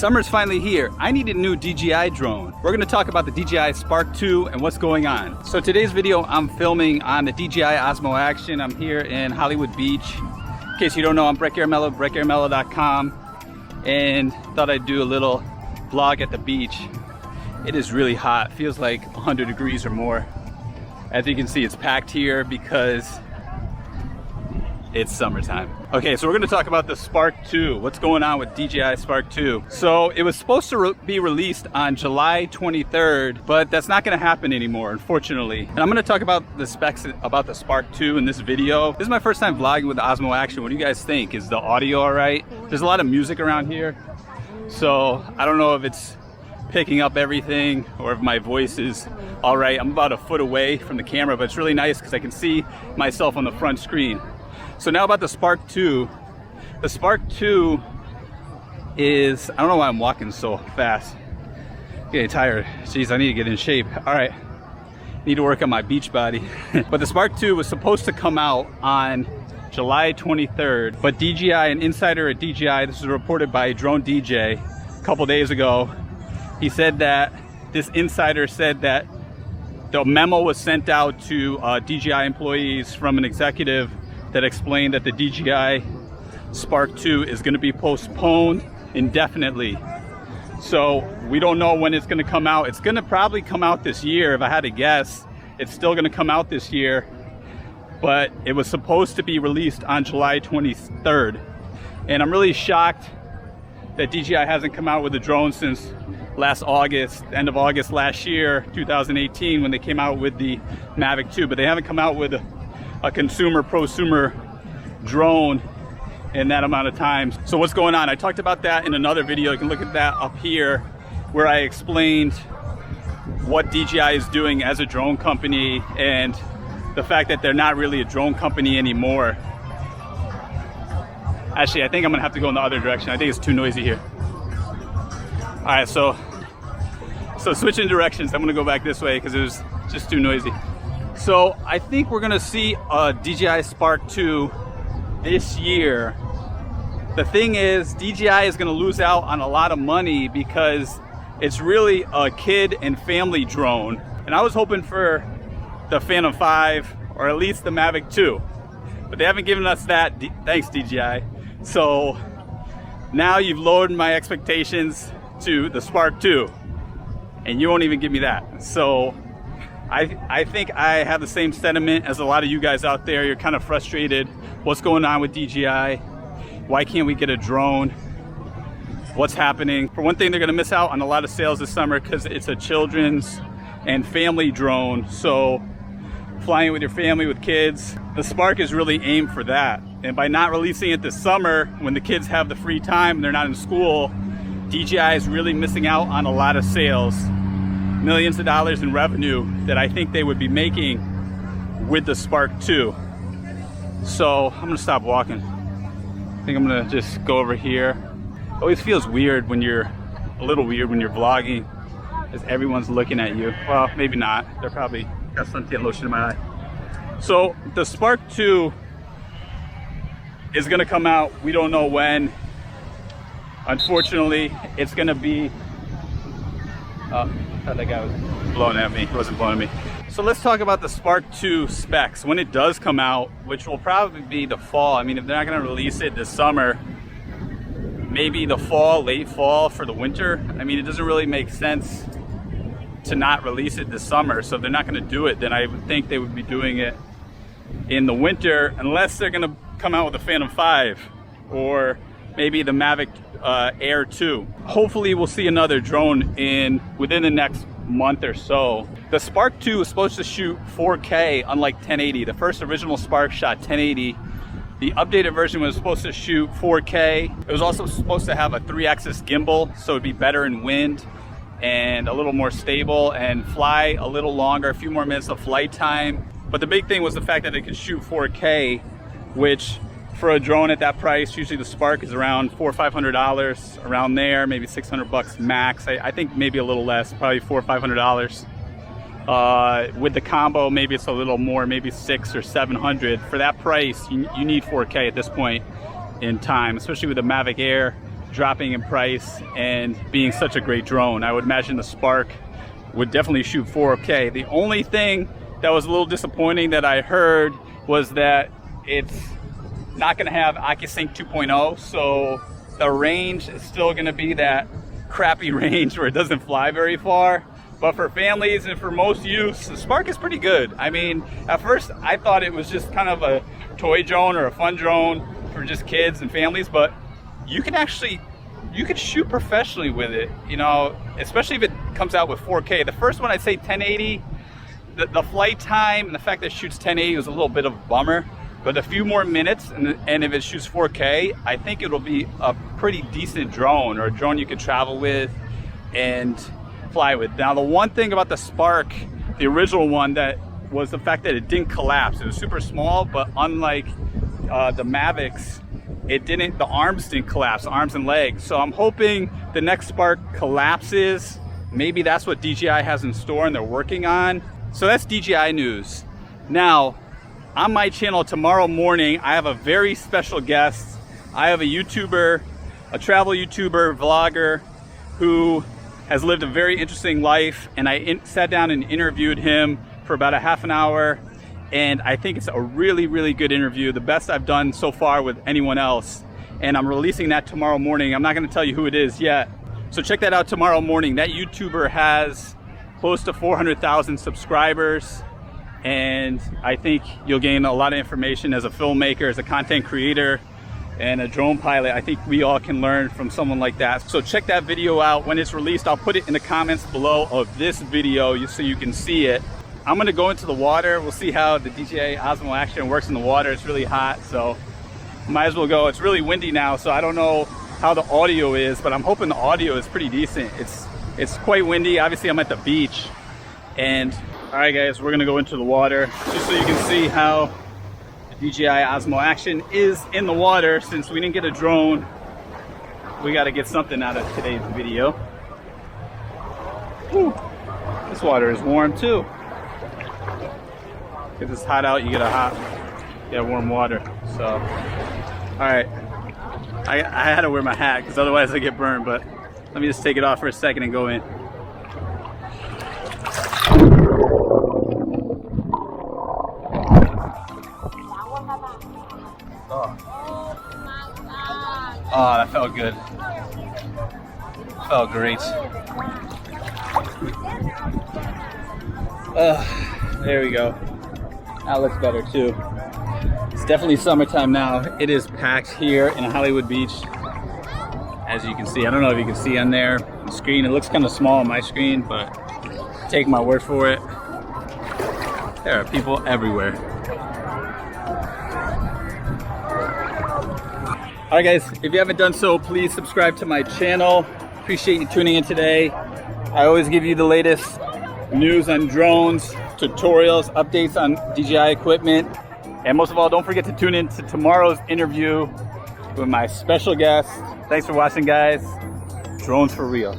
Summer's finally here. I need a new DJI drone. We're gonna talk about the DJI Spark 2 and what's going on. So today's video I'm filming on the DJI Osmo Action. I'm here in Hollywood Beach. In case you don't know, I'm Breck Airmello, breckairmello.com, and thought I'd do a little vlog at the beach. It is really hot, feels like 100 degrees or more. As you can see, it's packed here because it's summertime. Okay, so we're gonna talk about the Spark 2. What's going on with DJI Spark 2? So it was supposed to be released on July 23rd, but that's not gonna happen anymore, unfortunately. And I'm gonna talk about the specs about the Spark 2 in this video. This is my first time vlogging with the Osmo Action. What do you guys think? Is the audio all right? There's a lot of music around here, so I don't know if it's picking up everything or if my voice is all right. I'm about a foot away from the camera, but it's really nice because I can see myself on the front screen. So now about the Spark 2. The Spark 2 is, I don't know why I'm walking so fast. Getting tired. Jeez, I need to get in shape. All right, need to work on my beach body. But the Spark 2 was supposed to come out on July 23rd, but DJI, an insider at DJI, this was reported by Drone DJ a couple days ago. He said that, this insider said that the memo was sent out to DJI employees from an executive that explained that the DJI Spark 2 is going to be postponed indefinitely. So we don't know when it's going to come out. It's going to probably come out this year. If I had to guess, it's still going to come out this year, but it was supposed to be released on July 23rd. And I'm really shocked that DJI hasn't come out with a drone since last August, end of August last year, 2018, when they came out with the Mavic 2, but they haven't come out with a consumer, prosumer drone in that amount of time. So what's going on? I talked about that in another video. You can look at that up here where I explained what DJI is doing as a drone company and the fact that they're not really a drone company anymore. Actually, I think I'm gonna have to go in the other direction. I think it's too noisy here. All right, so switching directions. I'm gonna go back this way because it was just too noisy. So I think we're gonna see a DJI Spark 2 this year. The thing is, DJI is gonna lose out on a lot of money because it's really a kid and family drone. And I was hoping for the Phantom 5 or at least the Mavic 2, but they haven't given us that, thanks DJI. So now you've lowered my expectations to the Spark 2 and you won't even give me that. So I think I have the same sentiment as a lot of you guys out there. You're kind of frustrated. What's going on with DJI? Why can't we get a drone? What's happening? For one thing, they're gonna miss out on a lot of sales this summer because it's a children's and family drone. So flying with your family, with kids, the Spark is really aimed for that. And by not releasing it this summer, when the kids have the free time and they're not in school, DJI is really missing out on a lot of sales. Millions of dollars in revenue that I think they would be making with the Spark 2. So I'm gonna stop walking. I think I'm gonna just go over here. It always feels weird when you're, a little weird when you're vlogging, as everyone's looking at you. Well, maybe not. They're probably got suntan lotion in my eye. So the Spark 2 is gonna come out. We don't know when. Unfortunately, it's gonna be, I thought that guy was blowing at me. He wasn't blowing at me. So let's talk about the Spark 2 specs. When it does come out, which will probably be the fall. I mean, if they're not gonna release it this summer, maybe the fall, late fall for the winter. I mean, it doesn't really make sense to not release it this summer. So if they're not gonna do it, then I would think they would be doing it in the winter, unless they're gonna come out with a Phantom 5 or maybe the Mavic Air 2. Hopefully we'll see another drone within the next month or so. The Spark 2 is supposed to shoot 4K unlike 1080. The first original Spark shot 1080. The updated version was supposed to shoot 4K. It was also supposed to have a 3-axis gimbal, so it'd be better in wind and a little more stable and fly a little longer, a few more minutes of flight time. But the big thing was the fact that it could shoot 4K, which for a drone at that price, usually the Spark is around $400 or $500, around there, maybe 600 bucks max. I think maybe a little less, probably $400 or $500. With the combo, maybe it's a little more, maybe 600 or 700. For that price, you need 4K at this point in time, especially with the Mavic Air dropping in price and being such a great drone. I would imagine the Spark would definitely shoot 4K. The only thing that was a little disappointing that I heard was that it's not going to have AccuSync 2.0, so the range is still going to be that crappy range where it doesn't fly very far. But for families and for most use, the Spark is pretty good. I mean, at first I thought it was just kind of a toy drone or a fun drone for just kids and families, but you can shoot professionally with it, you know, especially if it comes out with 4K. The first one, I'd say 1080. The flight time and the fact that it shoots 1080 was a little bit of a bummer, but a few more minutes and if it shoots 4K, I think it'll be a pretty decent drone, or a drone you could travel with and fly with. Now, the one thing about the Spark, the original one, that was the fact that it didn't collapse. It was super small, but unlike the Mavics, the arms didn't collapse, arms and legs. So I'm hoping the next Spark collapses. Maybe that's what DJI has in store and they're working on. So that's DJI news. Now, on my channel tomorrow morning, I have a very special guest. I have a YouTuber, a travel YouTuber, vlogger, who has lived a very interesting life, and I sat down and interviewed him for about a half an hour, and I think it's a really, really good interview, the best I've done so far with anyone else, and I'm releasing that tomorrow morning. I'm not going to tell you who it is yet, so check that out tomorrow morning. That YouTuber has close to 400,000 subscribers, and I think you'll gain a lot of information as a filmmaker, as a content creator, and a drone pilot. I think we all can learn from someone like that. So check that video out. When it's released, I'll put it in the comments below of this video so you can see it. I'm gonna go into the water. We'll see how the DJI Osmo Action works in the water. It's really hot, so might as well go. It's really windy now, so I don't know how the audio is, but I'm hoping the audio is pretty decent. It's quite windy. Obviously, I'm at the beach, and all right, guys, we're gonna go into the water just so you can see how the DJI Osmo Action is in the water. Since we didn't get a drone, we got to get something out of today's video. Whew. This water is warm too. If it's hot out, you get warm water. So, all right, I had to wear my hat because otherwise I get burned. But let me just take it off for a second and go in. Oh, that felt good. Felt great. There we go. That looks better too. It's definitely summertime now. It is packed here in Hollywood Beach, as you can see. I don't know if you can see on there on the screen. It looks kind of small on my screen, but take my word for it. There are people everywhere. All right, guys, if you haven't done so, please subscribe to my channel. Appreciate you tuning in today. I always give you the latest news on drones, tutorials, updates on DJI equipment. And most of all, don't forget to tune in to tomorrow's interview with my special guest. Thanks for watching, guys. Drones for real.